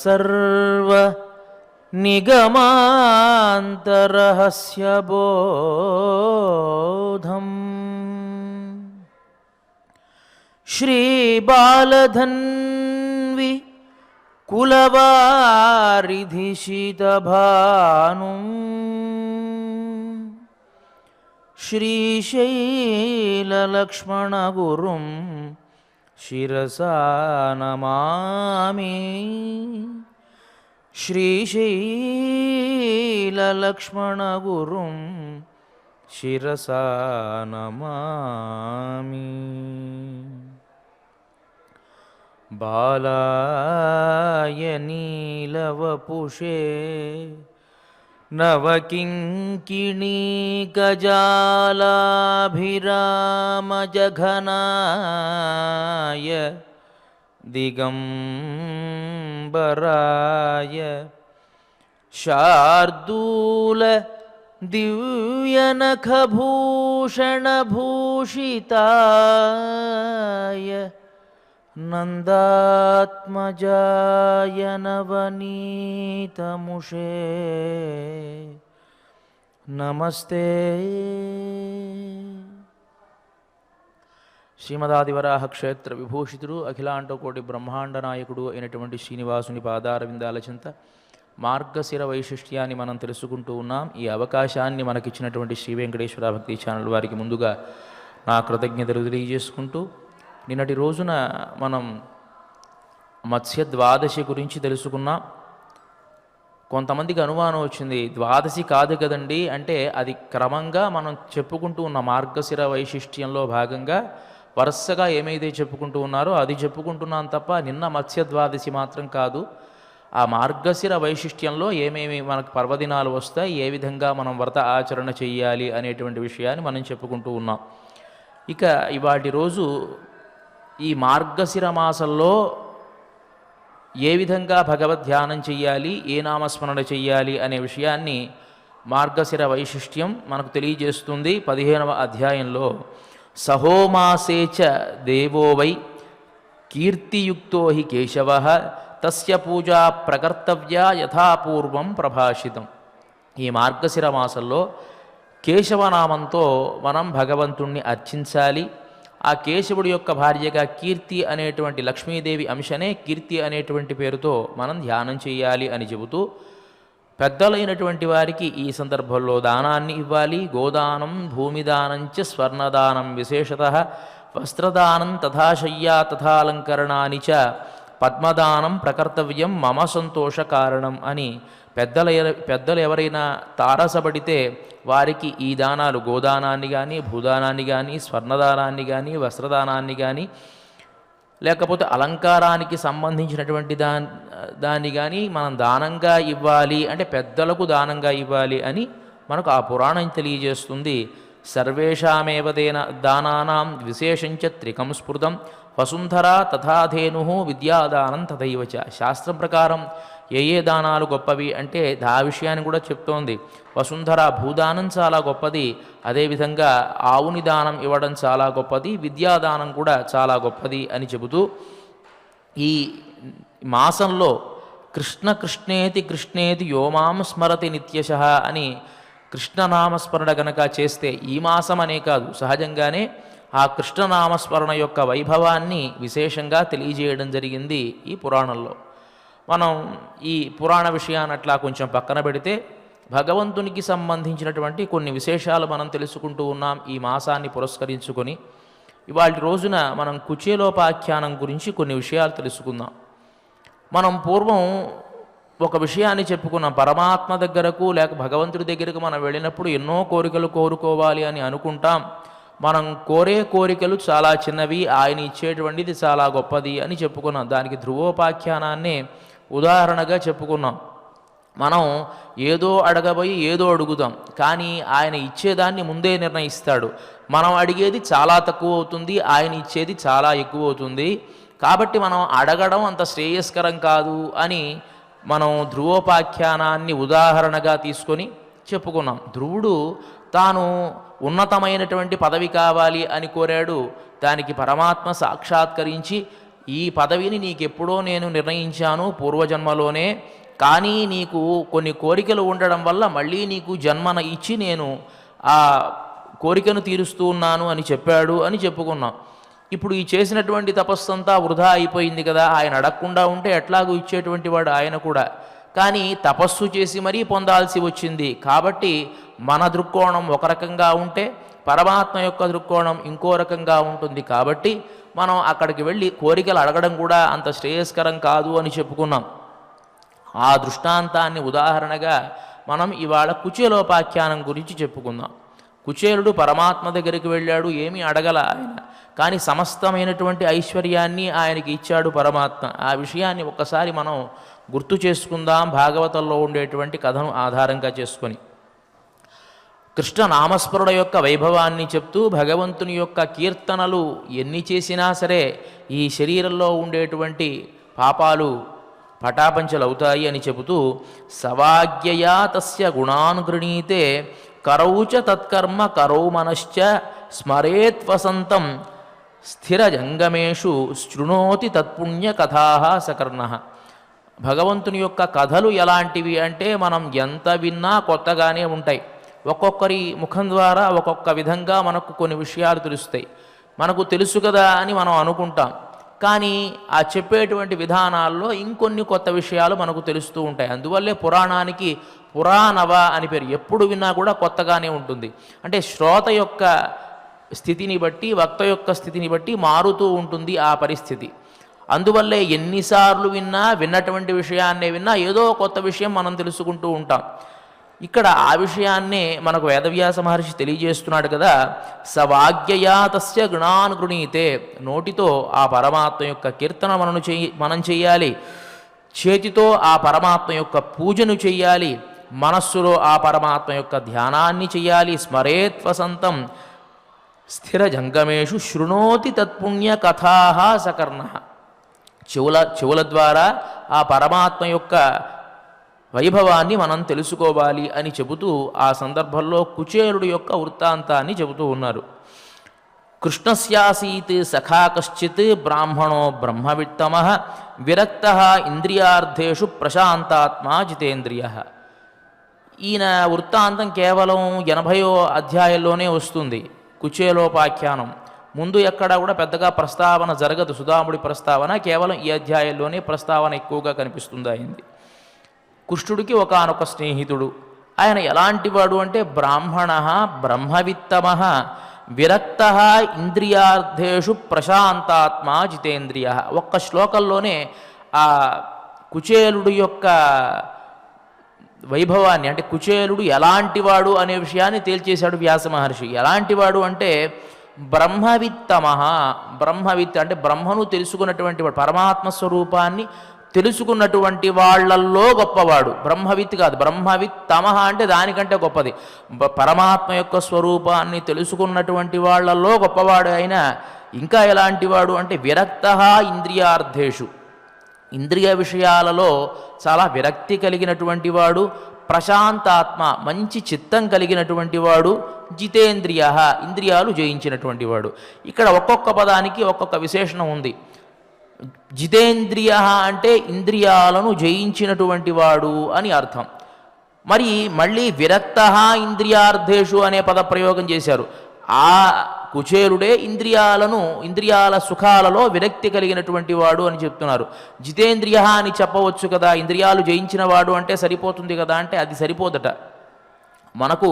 सर्व निगमान्तरहस्यबोधम् श्रीबालधन्वी कुलवारिधिशितभानुं श्रीशैललक्ष्मणगुरुं शिरसा नमामि श्रीशैललक्ष्मणगुरुं शिरसा नमामि बालाय नीलवपुषे नवकिङ्किणीगजालाभिरामजघनाय दिगम्बराय शार्दूल दिव्यनखभूषणभूषिताय नन्दात्मजाय नवनीतमुषे नमस्ते। శ్రీమదాదివరాహ క్షేత్ర విభూషితుడు అఖిలాండకోటి బ్రహ్మాండ నాయకుడు అయినటువంటి శ్రీనివాసుని పాదారవిందాల చింత మార్గశిర వైశిష్ట్యాన్ని మనం తెలుసుకుంటూ ఉన్నాం. ఈ అవకాశాన్ని మనకిచ్చినటువంటి శ్రీ వెంకటేశ్వర భక్తి ఛానల్ వారికి ముందుగా నా కృతజ్ఞతలు తెలియజేసుకుంటూ, నిన్నటి రోజున మనం మత్స్య ద్వాదశి గురించి తెలుసుకున్నాం. కొంతమందికి అనుమానం వచ్చింది, ద్వాదశి కాదు కదండి అంటే అది క్రమంగా మనం చెప్పుకుంటూ ఉన్న మార్గశిర వైశిష్ట్యంలో భాగంగా వరుసగా ఏమైతే చెప్పుకుంటూ ఉన్నారో అది చెప్పుకుంటున్నాం తప్ప నిన్న మత్స్య ద్వాదశి మాత్రం కాదు. ఆ మార్గశిర వైశిష్ట్యంలో ఏమేమి మనకు పర్వదినాలు వస్తాయి, ఏ విధంగా మనం వ్రత ఆచరణ చెయ్యాలి అనేటువంటి విషయాన్ని మనం చెప్పుకుంటూ ఉన్నాం. ఇక ఇవాటి రోజు ఈ మార్గశిర మాసంలో ఏ విధంగా భగవద్ ధ్యానం చెయ్యాలి, ఏ నామస్మరణ చెయ్యాలి అనే విషయాన్ని మార్గశిర వైశిష్ట్యం మనకు తెలియజేస్తుంది. 15వ అధ్యాయంలో సహోమాసేచ దేవో వై కీర్తియుక్తో హి కేశవ తస్య పూజా ప్రకర్తవ్యా యథాపూర్వం ప్రభాషితం. ఈ మార్గశిర మాసంలో కేశవనామంతో మనం భగవంతుణ్ణి అర్చించాలి. ఆ కేశవుడి యొక్క భార్యగా కీర్తి అనేటువంటి లక్ష్మీదేవి అంశనే కీర్తి అనేటువంటి పేరుతో మనం ధ్యానం చేయాలి అని చెబుతూ, పెద్దలైనటువంటి వారికి ఈ సందర్భంలో దానాన్ని ఇవ్వాలి. గోదానం, భూమిదానంచ స్వర్ణదానం, విశేషతః వస్త్రదానం, తథాశయ్యా తథాలంకరణాని చ పద్మదానం ప్రకర్తవ్యం మమ సంతోష కారణం అని పెద్దలు ఎవరైనా తారసపడితే వారికి ఈ దానాలు, గోదానాన్ని కానీ, భూదానాన్ని కానీ, స్వర్ణదానాన్ని కానీ, వస్త్రదానాన్ని కానీ, లేకపోతే అలంకారానికి సంబంధించినటువంటి దాన్ని కానీ మనం దానంగా ఇవ్వాలి. అంటే పెద్దలకు దానంగా ఇవ్వాలి అని మనకు ఆ పురాణం తెలియజేస్తుంది. సర్వేషామేవ దానానాం విశేషంచ త్రికం స్ఫుృతం వసుంధరా తథాధేను విద్యాదానం తథైవచ. శాస్త్రం ప్రకారం ఏ ఏ దానాలు గొప్పవి అంటే ఆ విషయాన్ని కూడా చెప్తోంది. వసుంధర భూదానం చాలా గొప్పది, అదేవిధంగా ఆవుని దానం ఇవ్వడం చాలా గొప్పది, విద్యాదానం కూడా చాలా గొప్పది అని చెబుతూ, ఈ మాసంలో కృష్ణ కృష్ణేతి కృష్ణేతి యోమాం స్మరతి నిత్యశః అని కృష్ణనామస్మరణ గనక చేస్తే, ఈ మాసం అనే కాదు సహజంగానే ఆ కృష్ణనామస్మరణ యొక్క వైభవాన్ని విశేషంగా తెలియజేయడం జరిగింది ఈ పురాణంలో. మనం ఈ పురాణ విషయాన్ని అట్లా కొంచెం పక్కన పెడితే భగవంతునికి సంబంధించినటువంటి కొన్ని విశేషాలు మనం తెలుసుకుంటూ ఉన్నాం ఈ మాసాన్ని పురస్కరించుకొని. ఇవాళ రోజున మనం కుచేలోపాఖ్యానం గురించి కొన్ని విషయాలు తెలుసుకుందాం. మనం పూర్వం ఒక విషయాన్ని చెప్పుకున్నాం, పరమాత్మ దగ్గరకు లేక భగవంతుడి దగ్గరకు మనం వెళ్ళినప్పుడు ఎన్నో కోరికలు కోరుకోవాలి అని అనుకుంటాం. మనం కోరే కోరికలు చాలా చిన్నవి, ఆయన ఇచ్చేటువంటిది చాలా గొప్పది అని చెప్పుకున్నాం. దానికి ధ్రువోపాఖ్యానాన్నే ఉదాహరణగా చెప్పుకున్నాం. మనం ఏదో అడగబోయి ఏదో అడుగుదాం, కానీ ఆయన ఇచ్చేదాన్ని ముందే నిర్ణయిస్తాడు. మనం అడిగేది చాలా తక్కువ అవుతుంది, ఆయన ఇచ్చేది చాలా ఎక్కువ అవుతుంది. కాబట్టి మనం అడగడం అంత శ్రేయస్కరం కాదు అని మనం ధ్రువోపాఖ్యానాన్ని ఉదాహరణగా తీసుకొని చెప్పుకున్నాం. ధ్రువుడు తాను ఉన్నతమైనటువంటి పదవి కావాలి అని కోరాడు. దానికి పరమాత్మ సాక్షాత్కరించి ఈ పదవిని నీకెప్పుడో నేను నిర్ణయించాను పూర్వజన్మలోనే, కానీ నీకు కొన్ని కోరికలు ఉండడం వల్ల మళ్ళీ నీకు జన్మన ఇచ్చి నేను ఆ కోరికను తీరుస్తూ ఉన్నాను అని చెప్పాడు అని చెప్పుకున్నాం. ఇప్పుడు ఈ చేసినటువంటి తపస్సంతా వృధా అయిపోయింది కదా, ఆయన అడగకుండా ఉంటే ఎట్లాగూ ఇచ్చేటువంటి వాడు ఆయన కూడా, కానీ తపస్సు చేసి మరీ పొందాల్సి వచ్చింది. కాబట్టి మన దృక్కోణం ఒక రకంగా ఉంటే పరమాత్మ యొక్క దృక్కోణం ఇంకో రకంగా ఉంటుంది. కాబట్టి మనం అక్కడికి వెళ్ళి కోరికలు అడగడం కూడా అంత శ్రేయస్కరం కాదు అని చెప్పుకున్నాం. ఆ దృష్టాంతాన్ని ఉదాహరణగా మనం ఇవాళ కుచేలోపాఖ్యానం గురించి చెప్పుకుందాం. కుచేలుడు పరమాత్మ దగ్గరికి వెళ్ళాడు, ఏమీ అడగల ఆయన, కానీ సమస్తమైనటువంటి ఐశ్వర్యాన్ని ఆయనకి ఇచ్చాడు పరమాత్మ. ఆ విషయాన్ని ఒక్కసారి మనం గుర్తు చేసుకుందాం భాగవతంలో ఉండేటువంటి కథను ఆధారంగా చేసుకొని. కృష్ణ నామస్మరణ యొక్క వైభవాన్ని చెప్తూ భగవంతుని యొక్క కీర్తనలు ఎన్ని చేసినా సరే ఈ శరీరంలో ఉండేటువంటి పాపాలు పటాపంచలవుతాయి అని చెబుతూ సవాగ్యయా తస్య గుణాన్ గృణీతే కరౌచ తత్కర్మ కరౌ మనశ్చ స్మరేత్ వసంతం స్థిరజంగమేషు శృణోతి తత్పుణ్య కథా సకర్ణ. భగవంతుని యొక్క కథలు ఎలాంటివి అంటే మనం ఎంత విన్నా కొత్తగానే ఉంటాయి. ఒక్కొక్కరి ముఖం ద్వారా ఒక్కొక్క విధంగా మనకు కొన్ని విషయాలు తెలుస్తాయి. మనకు తెలుసు కదా అని మనం అనుకుంటాం, కానీ ఆ చెప్పేటువంటి విధానాల్లో ఇంకొన్ని కొత్త విషయాలు మనకు తెలుస్తూ ఉంటాయి. అందువల్లే పురాణానికి పురాణవ అని పేరు. ఎప్పుడు విన్నా కూడా కొత్తగానే ఉంటుంది. అంటే శ్రోత యొక్క స్థితిని బట్టి వక్త యొక్క స్థితిని బట్టి మారుతూ ఉంటుంది ఆ పరిస్థితి. అందువల్లే ఎన్నిసార్లు విన్నటువంటి విషయాన్నే విన్నా ఏదో కొత్త విషయం మనం తెలుసుకుంటూ ఉంటాం. ఇక్కడ ఆ విషయాన్నే మనకు వేదవ్యాస మహర్షి తెలియజేస్తున్నాడు కదా, సవాగ్యయా తస్య గుణాన్ గృణీతే. నోటితో ఆ పరమాత్మ యొక్క కీర్తన మనం చెయ్యాలి, చేతితో ఆ పరమాత్మ యొక్క పూజను చెయ్యాలి, మనస్సులో ఆ పరమాత్మ యొక్క ధ్యానాన్ని చెయ్యాలి. స్మరేత్ వసంతం స్థిర జంగమేషు శృణోతి తత్పుణ్య కథా సకర్ణ. చెవుల ద్వారా ఆ పరమాత్మ యొక్క వైభవాన్ని మనం తెలుసుకోవాలి అని చెబుతూ ఆ సందర్భంలో కుచేలుడి యొక్క వృత్తాంతాన్ని చెబుతూ ఉన్నారు. కృష్ణస్యాసీత్ సఖా కశ్చిత్ బ్రాహ్మణో బ్రహ్మవిత్తమ విరక్త ఇంద్రియార్థేషు ప్రశాంతాత్మా జితేంద్రియ. ఈయన వృత్తాంతం కేవలం 80వ అధ్యాయంలోనే వస్తుంది కుచేలోపాఖ్యానం. ముందు ఎక్కడా కూడా పెద్దగా ప్రస్తావన జరగదు. సుధాముడి ప్రస్తావన కేవలం ఈ అధ్యాయంలోనే ప్రస్తావన ఎక్కువగా కనిపిస్తుంది అయింది. కృష్ణుడికి ఒకానొక స్నేహితుడు, ఆయన ఎలాంటివాడు అంటే బ్రాహ్మణ బ్రహ్మవిత్తమ విరక్త ఇంద్రియార్థేషు ప్రశాంతాత్మా జితేంద్రియ. ఒక్క శ్లోకంలోనే ఆ కుచేలుడు యొక్క వైభవాన్ని, అంటే కుచేలుడు ఎలాంటివాడు అనే విషయాన్ని తేల్చేశాడు వ్యాస మహర్షి. ఎలాంటివాడు అంటే బ్రహ్మవిత్తమ. బ్రహ్మవిత్ అంటే బ్రహ్మను తెలుసుకున్నటువంటి వాడు, పరమాత్మ స్వరూపాన్ని తెలుసుకున్నటువంటి వాళ్ళల్లో గొప్పవాడు. బ్రహ్మవిత్ కాదు, బ్రహ్మవిత్తమ అంటే దానికంటే గొప్పది. పరమాత్మ యొక్క స్వరూపాన్ని తెలుసుకున్నటువంటి వాళ్ళల్లో గొప్పవాడు అయిన. ఇంకా ఎలాంటివాడు అంటే విరక్త ఇంద్రియార్థేషు, ఇంద్రియ విషయాలలో చాలా విరక్తి కలిగినటువంటి వాడు. ప్రశాంతాత్మ, మంచి చిత్తం కలిగినటువంటి వాడు. జితేంద్రియ, ఇంద్రియాలు జయించినటువంటి వాడు. ఇక్కడ ఒక్కొక్క పదానికి ఒక్కొక్క విశేషణం ఉంది. జితేంద్రియ అంటే ఇంద్రియాలను జయించినటువంటి వాడు అని అర్థం. మరి మళ్ళీ విరక్త ఇంద్రియార్థేషు అనే పదప్రయోగం చేశారు. ఆ కుచేలుడే ఇంద్రియాల సుఖాలలో విరక్తి కలిగినటువంటి వాడు అని చెప్తున్నారు. జితేంద్రియ అని చెప్పవచ్చు కదా, ఇంద్రియాలు జయించిన వాడు అంటే సరిపోతుంది కదా అంటే అది సరిపోదట. మనకు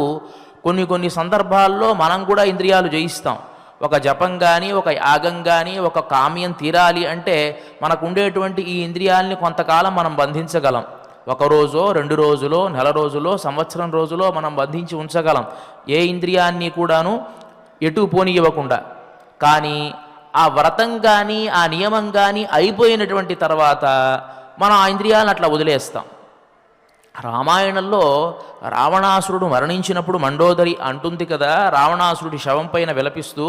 కొన్ని సందర్భాల్లో మనం కూడా ఇంద్రియాలు జయిస్తాం. ఒక జపం కానీ, ఒక యాగం కానీ, ఒక కామ్యం తీరాలి అంటే మనకు ఉండేటువంటి ఈ ఇంద్రియాలని కొంతకాలం మనం బంధించగలం. 1 రోజో 2 రోజులో, నెల రోజులో, సంవత్సరం రోజులో మనం బంధించి ఉంచగలం ఏ ఇంద్రియాన్ని కూడాను ఎటు పోనీయకుండా. కానీ ఆ వ్రతం కానీ ఆ నియమం కానీ అయిపోయినటువంటి తర్వాత మనం ఆ ఇంద్రియాలను అట్లా వదిలేస్తాం. రామాయణంలో రావణాసురుడు మరణించినప్పుడు మండోదరి అంటుంది కదా, రావణాసురుడి శవం పైన విలపిస్తూ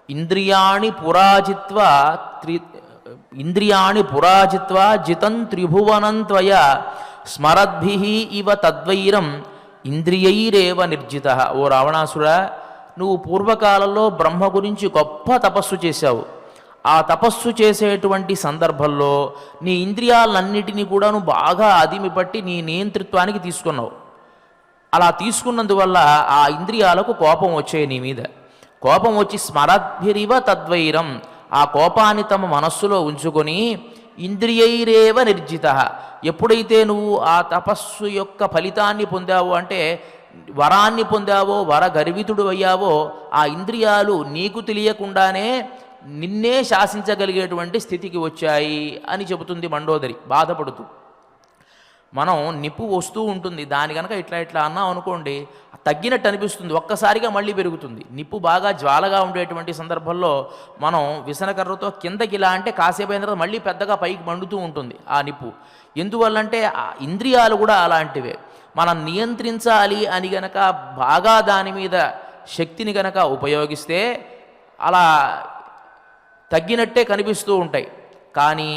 ఇంద్రియాణి పురాజిత్వా జితం త్రిభువనం త్వయ స్మరద్భిః ఇవ తద్వైరం ఇంద్రియైరేవ నిర్జిత. ఓ రావణాసురా, నువ్వు పూర్వకాలంలో బ్రహ్మ గురించి గొప్ప తపస్సు చేశావు. ఆ తపస్సు చేసేటువంటి సందర్భంలో నీ ఇంద్రియాలన్నిటినీ కూడా నువ్వు బాగా అదిమి పట్టి నీ నియంతృత్వానికి తీసుకున్నావు. అలా తీసుకున్నందువల్ల ఆ ఇంద్రియాలకు కోపం వచ్చాయి నీ మీద. కోపం వచ్చి స్మరద్భిరివ తద్వైరం, ఆ కోపాన్ని తమ మనస్సులో ఉంచుకొని ఇంద్రియైరేవ నిర్జిత, ఎప్పుడైతే నువ్వు ఆ తపస్సు యొక్క ఫలితాన్ని పొందావో అంటే వరాన్ని పొందావో, వర గర్వితుడు అయ్యావో, ఆ ఇంద్రియాలు నీకు తెలియకుండానే నిన్నే శాసించగలిగేటువంటి స్థితికి వచ్చాయి అని చెబుతుంది మండోదరి బాధపడుతూ. మనం నిప్పు వస్తూ ఉంటుంది, దాని కనుక ఇట్లా ఇట్లా అన్నాం అనుకోండి తగ్గినట్టు అనిపిస్తుంది, ఒక్కసారిగా మళ్ళీ పెరుగుతుంది. నిప్పు బాగా జ్వాలగా ఉండేటువంటి సందర్భంలో మనం విసనకర్రతో కిందకి ఇలా అంటే కాసేపు అయిన తర్వాత మళ్ళీ పెద్దగా పైకి మండుతూ ఉంటుంది ఆ నిప్పు. ఎందువల్లంటే ఆ ఇంద్రియాలు కూడా అలాంటివే. మనం నియంత్రించాలి అని గనక బాగా దాని మీద శక్తిని గనక ఉపయోగిస్తే అలా తగ్గినట్టే కనిపిస్తూ ఉంటాయి. కానీ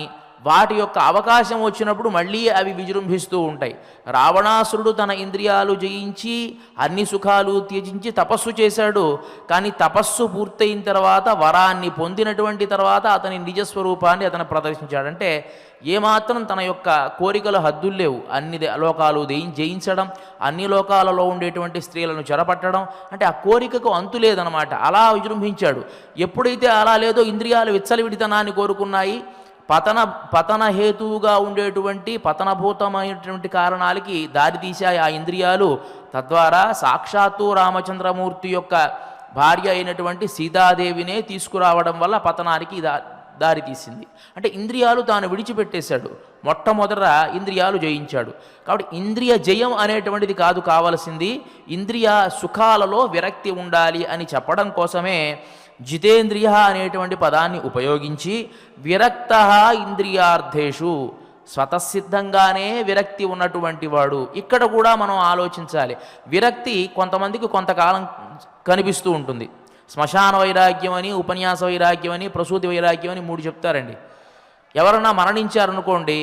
వాటి యొక్క అవకాశం వచ్చినప్పుడు మళ్ళీ అవి విజృంభిస్తూ ఉంటాయి. రావణాసురుడు తన ఇంద్రియాలు జయించి అన్ని సుఖాలు త్యజించి తపస్సు చేశాడు. కానీ తపస్సు పూర్తయిన తర్వాత, వరాన్ని పొందినటువంటి తర్వాత అతని నిజస్వరూపాన్ని అతను ప్రదర్శించాడంటే ఏమాత్రం తన యొక్క కోరికల హద్దులు లేవు. అన్ని లోకాలు జయించడం, అన్ని లోకాలలో ఉండేటువంటి స్త్రీలను చెరపట్టడం, అంటే ఆ కోరికకు అంతు లేదనమాట. అలా విజృంభించాడు. ఎప్పుడైతే అలా లేదో ఇంద్రియాలు విచ్చలవిడితనాన్ని కోరుకున్నాయి. పతన హేతువుగా ఉండేటువంటి పతనభూతమైనటువంటి కారణాలకి దారితీశాయి ఆ ఇంద్రియాలు. తద్వారా సాక్షాత్తు రామచంద్రమూర్తి యొక్క భార్య అయినటువంటి సీతాదేవినే తీసుకురావడం వల్ల పతనానికి దారితీసింది. అంటే ఇంద్రియాలు తాను విడిచిపెట్టేశాడు. మొట్టమొదట ఇంద్రియాలు జయించాడు. కాబట్టి ఇంద్రియ జయం అనేటువంటిది కాదు కావలసింది, ఇంద్రియ సుఖాలలో విరక్తి ఉండాలి అని చెప్పడం కోసమే జితేంద్రియ అనేటువంటి పదాన్ని ఉపయోగించి విరక్త ఇంద్రియార్థేషు, స్వతసిద్ధంగానే విరక్తి ఉన్నటువంటి వాడు. ఇక్కడ కూడా మనం ఆలోచించాలి. విరక్తి కొంతమందికి కొంతకాలం కనిపిస్తూ ఉంటుంది. శ్మశాన వైరాగ్యం అని, ఉపన్యాస వైరాగ్యం అని, ప్రసూతి వైరాగ్యం అని 3 చెప్తారండి. ఎవరన్నా మరణించారనుకోండి,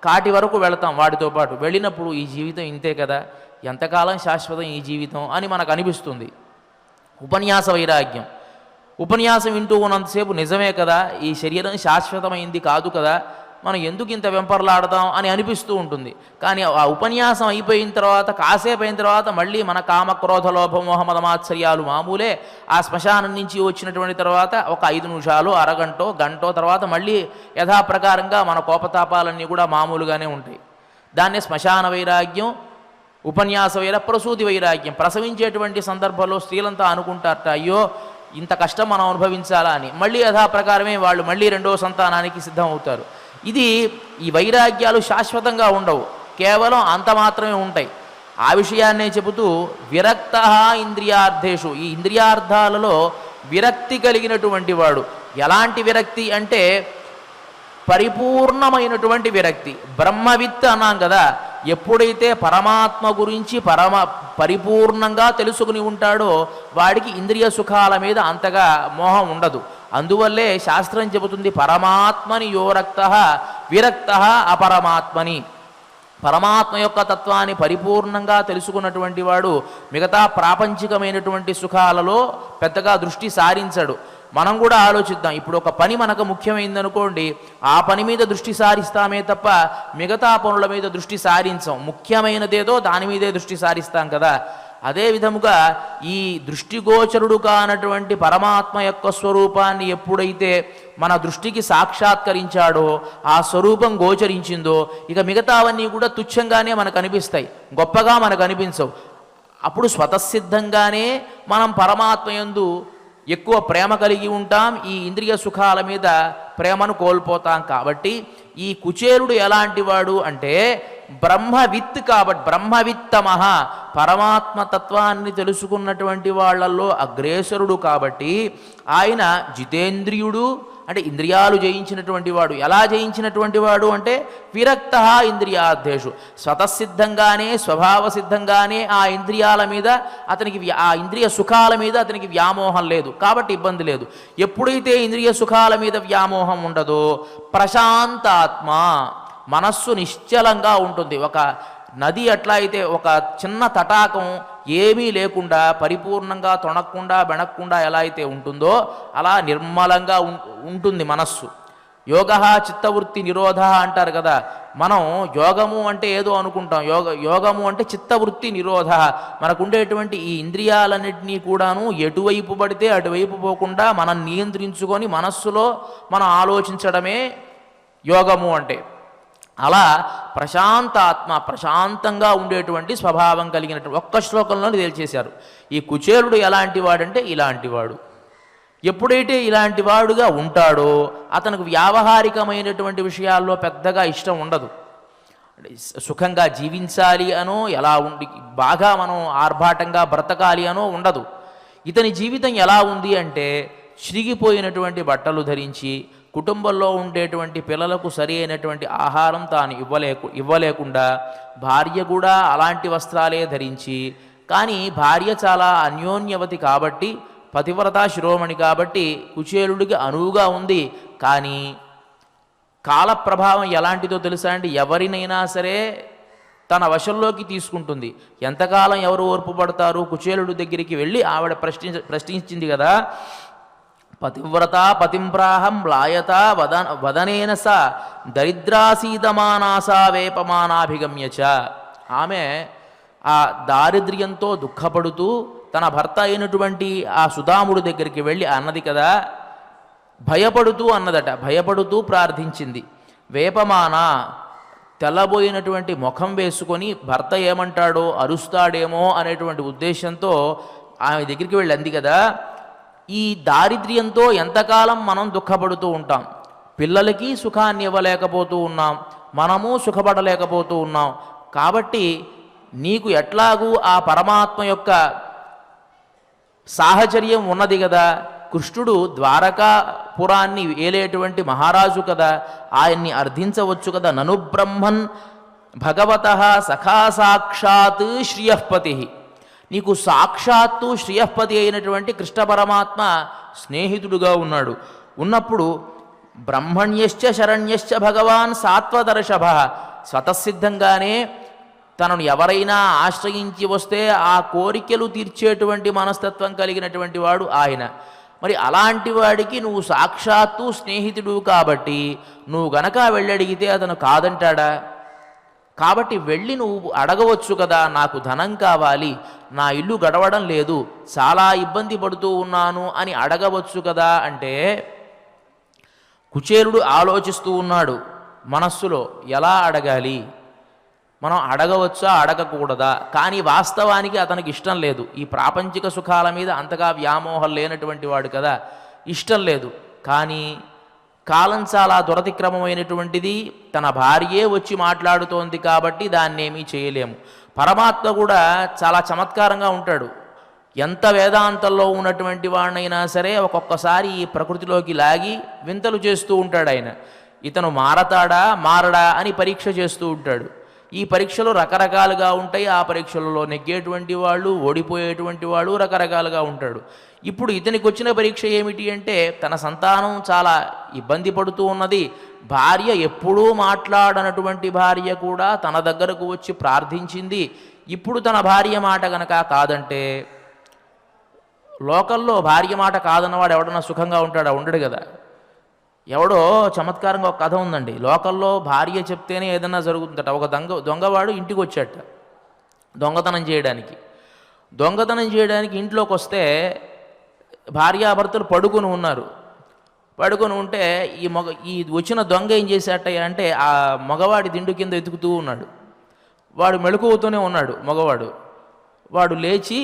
కాటి వరకు వెళతాం వాడితో పాటు. వెళ్ళినప్పుడు ఈ జీవితం ఇంతే కదా, ఎంతకాలం శాశ్వతం ఈ జీవితం అని మనకు అనిపిస్తుంది. ఉపన్యాస వైరాగ్యం, ఉపన్యాసం వింటూ ఉన్నంతసేపు నిజమే కదా, ఈ శరీరం శాశ్వతమైంది కాదు కదా, మనం ఎందుకు ఇంత వెంపర్లాడదాం అని అనిపిస్తూ ఉంటుంది. కానీ ఆ ఉపన్యాసం అయిపోయిన తర్వాత, కాసేపు అయిన తర్వాత మళ్ళీ మన కామక్రోధ లోభమోహ మదమాత్సర్యాలు మామూలే. ఆ శ్మశానం నుంచి వచ్చినటువంటి తర్వాత ఒక 5 నిమిషాలు, అరగంటో గంటో తర్వాత మళ్ళీ యథాప్రకారంగా మన కోపతాపాలన్నీ కూడా మామూలుగానే ఉంటాయి. దాన్నే శ్మశాన వైరాగ్యం, ఉపన్యాస ప్రసూతి వైరాగ్యం. ప్రసవించేటువంటి సందర్భంలో స్త్రీలంతా అనుకుంటారట, అయ్యో ఇంత కష్టం మనం అనుభవించాలా అని. మళ్ళీ యథాప్రకారమే వాళ్ళు మళ్ళీ 2వ సంతానానికి సిద్ధం అవుతారు. ఈ వైరాగ్యాలు శాశ్వతంగా ఉండవు, కేవలం అంత మాత్రమే ఉంటాయి. ఆ విషయాన్నే చెబుతూ విరక్త ఇంద్రియార్థేషు, ఈ ఇంద్రియార్థాలలో విరక్తి కలిగినటువంటి వాడు. ఎలాంటి విరక్తి అంటే పరిపూర్ణమైనటువంటి విరక్తి. బ్రహ్మవిత్ అన్నాం కదా, ఎప్పుడైతే పరమాత్మ గురించి పరిపూర్ణంగా తెలుసుకుని ఉంటాడో వాడికి ఇంద్రియ సుఖాల మీద అంతగా మోహం ఉండదు. అందువల్లే శాస్త్రం చెబుతుంది పరమాత్మని యోరక్త విరక్త అపరమాత్మని. పరమాత్మ యొక్క తత్వాన్ని పరిపూర్ణంగా తెలుసుకున్నటువంటి వాడు మిగతా ప్రాపంచికమైనటువంటి సుఖాలలో పెద్దగా దృష్టి సారించడు. మనం కూడా ఆలోచిద్దాం. ఇప్పుడు ఒక పని మనకు ముఖ్యమైందనుకోండి, ఆ పని మీద దృష్టి సారిస్తామే తప్ప మిగతా పనుల మీద దృష్టి సారించాం. ముఖ్యమైనదేదో దాని మీదే దృష్టి సారిస్తాం కదా. అదే విధముగా ఈ దృష్టిగోచరుడు కానటువంటి పరమాత్మ యొక్క స్వరూపాన్ని ఎప్పుడైతే మన దృష్టికి సాక్షాత్కరించాడో, ఆ స్వరూపం గోచరించిందో, ఇక మిగతావన్నీ కూడా తుచ్చంగానే మనకు అనిపిస్తాయి, గొప్పగా మనకు అనిపించవు. అప్పుడు స్వతసిద్ధంగానే మనం పరమాత్మ యందు ఎక్కువ ప్రేమ కలిగి ఉంటాం, ఈ ఇంద్రియ సుఖాల మీద ప్రేమను కోల్పోతాం. కాబట్టి ఈ కుచేలుడు ఎలాంటి వాడు అంటే బ్రహ్మవిత్. కాబట్టి బ్రహ్మవిత్తమహ, పరమాత్మ తత్వాన్ని తెలుసుకున్నటువంటి వాళ్ళల్లో అగ్రేసరుడు. కాబట్టి ఆయన జితేంద్రియుడు, అంటే ఇంద్రియాలు జయించినటువంటి వాడు. ఎలా జయించినటువంటి వాడు అంటే విరక్త ఇంద్రియార్థేషు, స్వతసిద్ధంగానే స్వభావసిద్ధంగానే ఆ ఇంద్రియాల మీద అతనికి, ఆ ఇంద్రియ సుఖాల మీద అతనికి వ్యామోహం లేదు. కాబట్టి ఇబ్బంది లేదు. ఎప్పుడైతే ఇంద్రియ సుఖాల మీద వ్యామోహం ఉండదో ప్రశాంతాత్మ, మనస్సు నిశ్చలంగా ఉంటుంది. ఒక నది ఎట్లా అయితే ఒక చిన్న తటాకం ఏమీ లేకుండా పరిపూర్ణంగా తొణక్కుండా బెణక్కుండా ఎలా అయితే ఉంటుందో అలా నిర్మలంగా ఉంటుంది మనస్సు. యోగ చిత్తవృత్తి నిరోధ అంటారు కదా. మనం యోగము అంటే ఏదో అనుకుంటాం. యోగము అంటే చిత్తవృత్తి నిరోధ. మనకు ఉండేటువంటి ఈ ఇంద్రియాలన్నింటినీ కూడాను ఎటువైపు పడితే అటువైపు పోకుండా మనం నియంత్రించుకొని మనస్సులో మనం ఆలోచించడమే యోగము అంటే. అలా ప్రశాంత ఆత్మ, ప్రశాంతంగా ఉండేటువంటి స్వభావం కలిగినటువంటి ఒక్క శ్లోకంలోనే తేల్చేశారు. ఈ కుచేలుడు ఎలాంటి వాడంటే ఇలాంటివాడు. ఎప్పుడైతే ఇలాంటి వాడుగా ఉంటాడో అతనికి వ్యావహారికమైనటువంటి విషయాల్లో పెద్దగా ఇష్టం ఉండదు. సుఖంగా జీవించాలి అనో, ఎలా ఉండి బాగా మనం ఆర్భాటంగా బ్రతకాలి అనో ఉండదు. ఇతని జీవితం ఎలా ఉంది అంటే చిరిగిపోయినటువంటి బట్టలు ధరించి కుటుంబంలో ఉండేటువంటి పిల్లలకు సరి అయినటువంటి ఆహారం తాను ఇవ్వలేకుండా, భార్య కూడా అలాంటి వస్త్రాలే ధరించి, కానీ భార్య చాలా అన్యోన్యవతి కాబట్టి, పతివ్రత శిరోమణి కాబట్టి కుచేలుడికి అనువుగా ఉంది. కానీ కాల ప్రభావం ఎలాంటిదో తెలుసా అండి? ఎవరినైనా సరే తన వశంలోకి తీసుకుంటుంది. ఎంతకాలం ఎవరు ఓర్పు పడతారు? కుచేలుడి దగ్గరికి వెళ్ళి ఆవిడ ప్రశ్నించింది కదా, పతివ్రత పతింప్రాహం లాయత వదనేన స దరిద్రాసీదమానాసా వేపమానాభిగమ్యచ. ఆమె ఆ దారిద్ర్యంతో దుఃఖపడుతూ తన భర్త అయినటువంటి ఆ సుధాముడి దగ్గరికి వెళ్ళి అన్నది కదా, భయపడుతూ అన్నదట, భయపడుతూ ప్రార్థించింది. వేపమాన, తెల్లబోయినటువంటి ముఖం వేసుకొని భర్త ఏమంటాడో అరుస్తాడేమో అనేటువంటి ఉద్దేశంతో ఆమె దగ్గరికి వెళ్ళి అంది కదా, ఈ దారిద్ర్యంతో ఎంతకాలం మనం దుఃఖపడుతూ ఉంటాం, పిల్లలకి సుఖాన్ని ఇవ్వలేకపోతూ ఉన్నాం, మనము సుఖపడలేకపోతూ ఉన్నాం. కాబట్టి నీకు ఎట్లాగూ ఆ పరమాత్మ యొక్క సాహచర్యం ఉన్నది కదా, కృష్ణుడు ద్వారకాపురాన్ని ఏలేటువంటి మహారాజు కదా, ఆయన్ని అర్థించవచ్చు కదా. నను బ్రహ్మన్ భగవత సఖా సాక్షాత్ శ్రియఃపతి. నీకు సాక్షాత్తు శ్రియఃపతి అయినటువంటి కృష్ణ పరమాత్మ స్నేహితుడుగా ఉన్నాడు. ఉన్నప్పుడు బ్రహ్మణ్యశ్చ శరణ్యశ్చ భగవాన్ సాత్వదర్శభ. స్వతసిద్ధంగానే తనను ఎవరైనా ఆశ్రయించి వస్తే ఆ కోరికలు తీర్చేటువంటి మనస్తత్వం కలిగినటువంటి వాడు ఆయన. మరి అలాంటి వాడికి నువ్వు సాక్షాత్తు స్నేహితుడు కాబట్టి నువ్వు గనక వెళ్ళడిగితే అతను కాదంటాడా? కాబట్టి వెళ్ళి నువ్వు అడగవచ్చు కదా, నాకు ధనం కావాలి, నా ఇల్లు గడవడం లేదు, చాలా ఇబ్బంది పడుతూ ఉన్నాను అని అడగవచ్చు కదా. అంటే కుచేలుడు ఆలోచిస్తూ ఉన్నాడు మనస్సులో, ఎలా అడగాలి, మనం అడగవచ్చా అడగకూడదా. కానీ వాస్తవానికి అతనికి ఇష్టం లేదు. ఈ ప్రాపంచిక సుఖాల మీద అంతగా వ్యామోహం లేనటువంటి వాడు కదా, ఇష్టం లేదు. కానీ కాలం చాలా దురతిక్రమమైనటువంటిది, తన భార్యే వచ్చి మాట్లాడుతోంది కాబట్టి దాన్నేమీ చేయలేము. పరమాత్మ కూడా చాలా చమత్కారంగా ఉంటాడు. ఎంత వేదాంతంలో ఉన్నటువంటి వాడినైనా సరే ఒక్కొక్కసారి ఈ ప్రకృతిలోకి లాగి వింతలు చేస్తూ ఉంటాడు ఆయన. ఇతను మారతాడా మారడా అని పరీక్ష చేస్తూ ఉంటాడు. ఈ పరీక్షలు రకరకాలుగా ఉంటాయి. ఆ పరీక్షలలో నెగ్గేటువంటి వాళ్ళు, ఓడిపోయేటువంటి వాళ్ళు రకరకాలుగా ఉంటాడు. ఇప్పుడు ఇతనికి వచ్చిన పరీక్ష ఏమిటి అంటే, తన సంతానం చాలా ఇబ్బంది పడుతూ ఉన్నది. భార్య ఎప్పుడూ మాట్లాడనటువంటి భార్య కూడా తన దగ్గరకు వచ్చి ప్రార్థించింది. ఇప్పుడు తన భార్య మాట గనక కాదంటే, లోకల్లో భార్య మాట కాదన్నవాడు ఎవడన్నా సుఖంగా ఉంటాడా? ఉండడు కదా. ఎవడో చమత్కారంగా ఒక కథ ఉందండి. లోకల్లో భార్య చెప్తేనే ఏదన్నా జరుగుతుందట. ఒక దొంగవాడు ఇంటికి వచ్చాట దొంగతనం చేయడానికి ఇంట్లోకి వస్తే భార్యాభర్తలు పడుకొని ఉన్నారు. పడుకొని ఉంటే ఈ వచ్చిన దొంగ ఏం చేశాట అంటే ఆ మగవాడి దిండు కింద వెతుకుతూ ఉన్నాడు. వాడు మెళుకువతోనే ఉన్నాడు మగవాడు. వాడు లేచి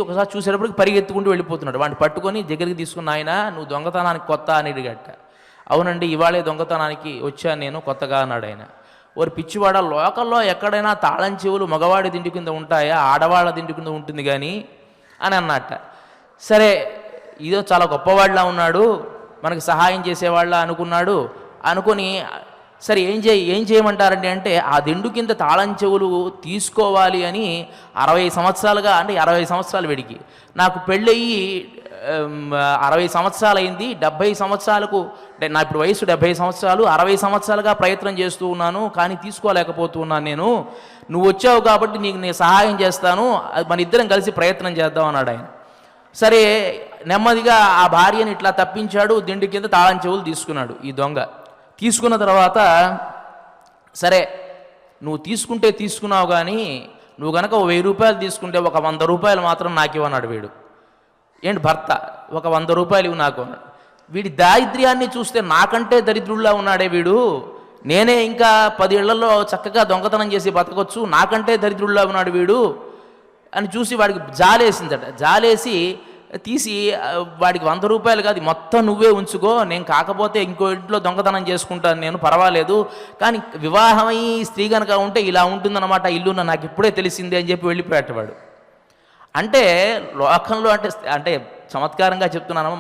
ఒకసారి చూసేటప్పటికి పరిగెత్తుకుంటూ వెళ్ళిపోతున్నాడు. వాడిని పట్టుకొని దగ్గరికి తీసుకున్న, ఆయన నువ్వు దొంగతనానికి కొత్త అని అడిగట. అవునండి, ఇవాళే దొంగతనానికి వచ్చాను నేను కొత్తగా అన్నాడు ఆయన. ఓరి పిచ్చివాడ, లోకల్లో ఎక్కడైనా తాళం చెవులు మగవాడి దిండు కింద ఉంటాయా? ఆడవాళ్ళ దిండు కింద ఉంటుంది కానీ అని అన్నట్ట. సరే, ఇదో చాలా గొప్పవాడిలా ఉన్నాడు, మనకి సహాయం చేసేవాళ్ళ అనుకుని సరే ఏం చేయమంటారండి అంటే, ఆ దిండు కింద తాళం చెవులు తీసుకోవాలి అని 60 సంవత్సరాలుగా, అంటే 60 సంవత్సరాలు వీడికి, నాకు పెళ్ళయ్యి 60 సంవత్సరాలు అయింది, 70 సంవత్సరాలకు నా ఇప్పుడు వయసు 70 సంవత్సరాలు, 60 సంవత్సరాలుగా ప్రయత్నం చేస్తూ ఉన్నాను, కానీ తీసుకోలేకపోతూ ఉన్నాను. నువ్వు వచ్చావు కాబట్టి నీకు నేను సహాయం చేస్తాను, మన ఇద్దరం కలిసి ప్రయత్నం చేద్దాం అన్నాడు ఆయన. సరే, నెమ్మదిగా ఆ భార్యని ఇట్లా తప్పించాడు, దిండి కింద తాళం చెవులు తీసుకున్నాడు ఈ దొంగ. తీసుకున్న తర్వాత, సరే నువ్వు తీసుకుంటే తీసుకున్నావు, కానీ నువ్వు కనుక 1000 రూపాయలు తీసుకుంటే ఒక 100 రూపాయలు మాత్రం నాకు ఇవ్వన్నాడు వీడు. ఏంటి భర్త, ఒక 100 రూపాయలు ఇవ్వు నాకు అన్నాడు. వీడి దారిద్ర్యాన్ని చూస్తే నాకంటే దరిద్రుల్లా ఉన్నాడే వీడు, నేనే ఇంకా 10 ఏళ్లలో చక్కగా దొంగతనం చేసి బతకొచ్చు, నాకంటే దరిద్రుల్లా ఉన్నాడు వీడు అని చూసి వాడికి జాలేసిందట. జాలేసి తీసి వాడికి 100 రూపాయలు కాదు, మొత్తం నువ్వే ఉంచుకో, నేను కాకపోతే ఇంకో ఇంట్లో దొంగతనం చేసుకుంటాను, నేను పర్వాలేదు, కానీ వివాహమై స్త్రీ కనుక ఉంటే ఇలా ఉంటుందన్నమాట ఇల్లున్న నాకు ఇప్పుడే తెలిసిందే అని చెప్పి వెళ్ళిపోయేటవాడు. అంటే లోకంలో అంటే చమత్కారంగా చెప్తున్నాను,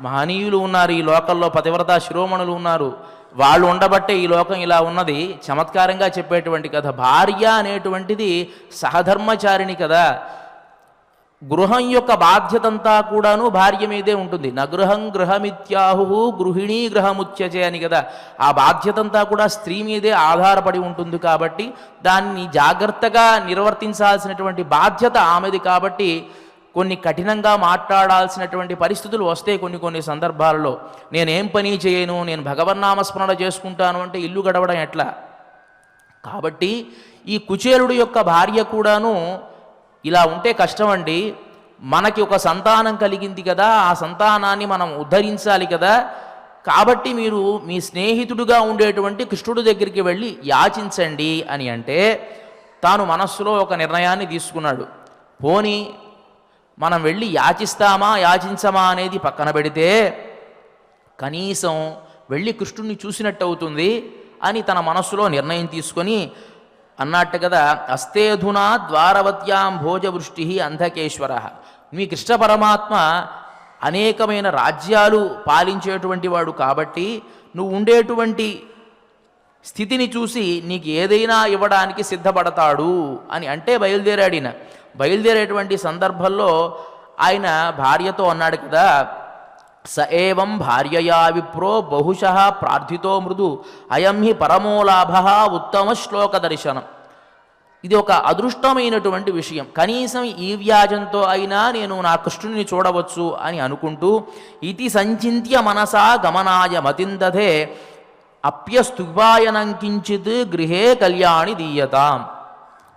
మహనీయులు ఉన్నారు ఈ లోకంలో, పతివ్రత శిరోమణులు ఉన్నారు, వాళ్ళు ఉండబట్టే ఈ లోకం ఇలా ఉన్నది. చమత్కారంగా చెప్పేటువంటి కథ. భార్య అనేటువంటిది సహధర్మచారిణి కదా, గృహం యొక్క బాధ్యతంతా కూడాను భార్య మీదే ఉంటుంది. నగృహం గృహమిత్యాహు గృహిణీ గృహముచ్యచే అని కదా, ఆ బాధ్యతంతా కూడా స్త్రీ మీదే ఆధారపడి ఉంటుంది. కాబట్టి దాన్ని జాగ్రత్తగా నిర్వర్తించాల్సినటువంటి బాధ్యత ఆమెది. కాబట్టి కొన్ని కఠినంగా మాట్లాడాల్సినటువంటి పరిస్థితులు వస్తాయి కొన్ని సందర్భాలలో. నేనేం పని చేయను, నేను భగవన్నామస్మరణ చేసుకుంటాను అంటే ఇల్లు గడవడం ఎట్లా? కాబట్టి ఈ కుచేలుడు యొక్క భార్య కూడాను ఇలా ఉంటే కష్టమండి, మనకి ఒక సంతానం కలిగింది కదా, ఆ సంతానాన్ని మనం ఉద్ధరించాలి కదా, కాబట్టి మీరు మీ స్నేహితుడుగా ఉండేటువంటి కృష్ణుడి దగ్గరికి వెళ్ళి యాచించండి అని అంటే, తాను మనస్సులో ఒక నిర్ణయాన్ని తీసుకున్నాడు. పోని మనం వెళ్ళి యాచించమా అనేది పక్కన పెడితే, కనీసం వెళ్ళి కృష్ణుడిని చూసినట్టు అవుతుంది అని తన మనస్సులో నిర్ణయం తీసుకొని అన్నట్టు కదా, అస్తేధునా ద్వారవత్యాం భోజవృష్టి అంధకేశ్వర. మీ కృష్ణ పరమాత్మ అనేకమైన రాజ్యాలు పాలించేటువంటి వాడు కాబట్టి నువ్వు ఉండేటువంటి స్థితిని చూసి నీకు ఏదైనా ఇవ్వడానికి సిద్ధపడతాడు అని అంటే బయలుదేరాడిన. బయలుదేరేటువంటి సందర్భంలో ఆయన భార్యతో అన్నాడు కదా, స ఏవం భార్యయా విప్రో బహుశః ప్రార్థితో మృదు అయం హి పరమోలాభ ఉత్తమ శ్లోక దర్శనం. ఇది ఒక అదృష్టమైనటువంటి విషయం. కనీసం ఈ వ్యాజంతో అయినా నేను నా కృష్ణుని చూడవచ్చు అని అనుకుంటూ, ఇతి సంచింత్య మనసా గమనాయ మతిందధే అప్యస్తుపాయనం కించిత్ గృహే కళ్యాణి దీయతాం.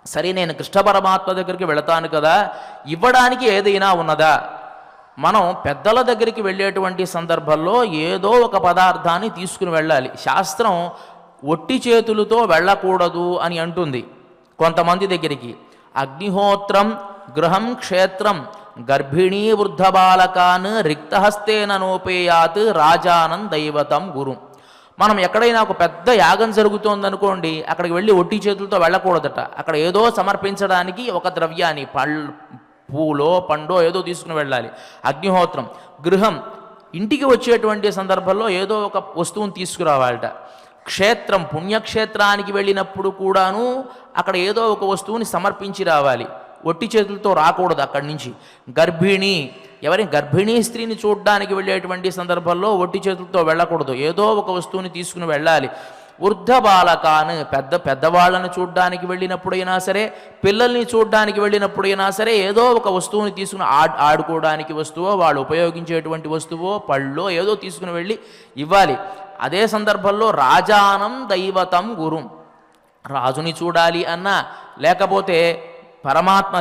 సరే, నేను కృష్ణ పరమాత్మ దగ్గరికి వెళతాను కదా, ఇవ్వడానికి ఏదైనా ఉన్నదా? మనం పెద్దల దగ్గరికి వెళ్ళేటువంటి సందర్భంలో ఏదో ఒక పదార్థాన్ని తీసుకుని వెళ్ళాలి. శాస్త్రం ఒట్టి చేతులతో వెళ్ళకూడదు అని అంటుంది. కొంతమంది దగ్గరికి అగ్నిహోత్రం గృహం క్షేత్రం గర్భిణీ వృద్ధ బాలకాన్ రిక్తహస్తేన నోపేయాత్ రాజానం దైవతం గురు. మనం ఎక్కడైనా ఒక పెద్ద యాగం జరుగుతోందనుకోండి, అక్కడికి వెళ్ళి ఒట్టి చేతులతో వెళ్ళకూడదట. అక్కడ ఏదో సమర్పించడానికి ఒక ద్రవ్యాన్ని, పూలో పండో ఏదో తీసుకుని వెళ్ళాలి. అగ్నిహోత్రం, గృహం, ఇంటికి వచ్చేటువంటి సందర్భంలో ఏదో ఒక వస్తువుని తీసుకురావాలట. క్షేత్రం, పుణ్యక్షేత్రానికి వెళ్ళినప్పుడు కూడాను అక్కడ ఏదో ఒక వస్తువుని సమర్పించి రావాలి, ఒట్టి చేతులతో రాకూడదు అక్కడి నుంచి. గర్భిణి, ఎవరైనా గర్భిణీ స్త్రీని చూడడానికి వెళ్ళేటువంటి సందర్భంలో ఒట్టి చేతులతో వెళ్ళకూడదు, ఏదో ఒక వస్తువుని తీసుకుని వెళ్ళాలి. వృద్ధ బాలకాన్, పెద్దవాళ్ళని చూడడానికి వెళ్ళినప్పుడైనా సరే, పిల్లల్ని చూడడానికి వెళ్ళినప్పుడైనా సరే ఏదో ఒక వస్తువుని తీసుకుని ఆడుకోవడానికి వస్తువో, వాళ్ళు ఉపయోగించేటువంటి వస్తువో, పళ్ళో ఏదో తీసుకుని వెళ్ళి ఇవ్వాలి. అదే సందర్భంలో రాజానం దైవతం గురుం, రాజుని చూడాలి అన్నా, లేకపోతే పరమాత్మ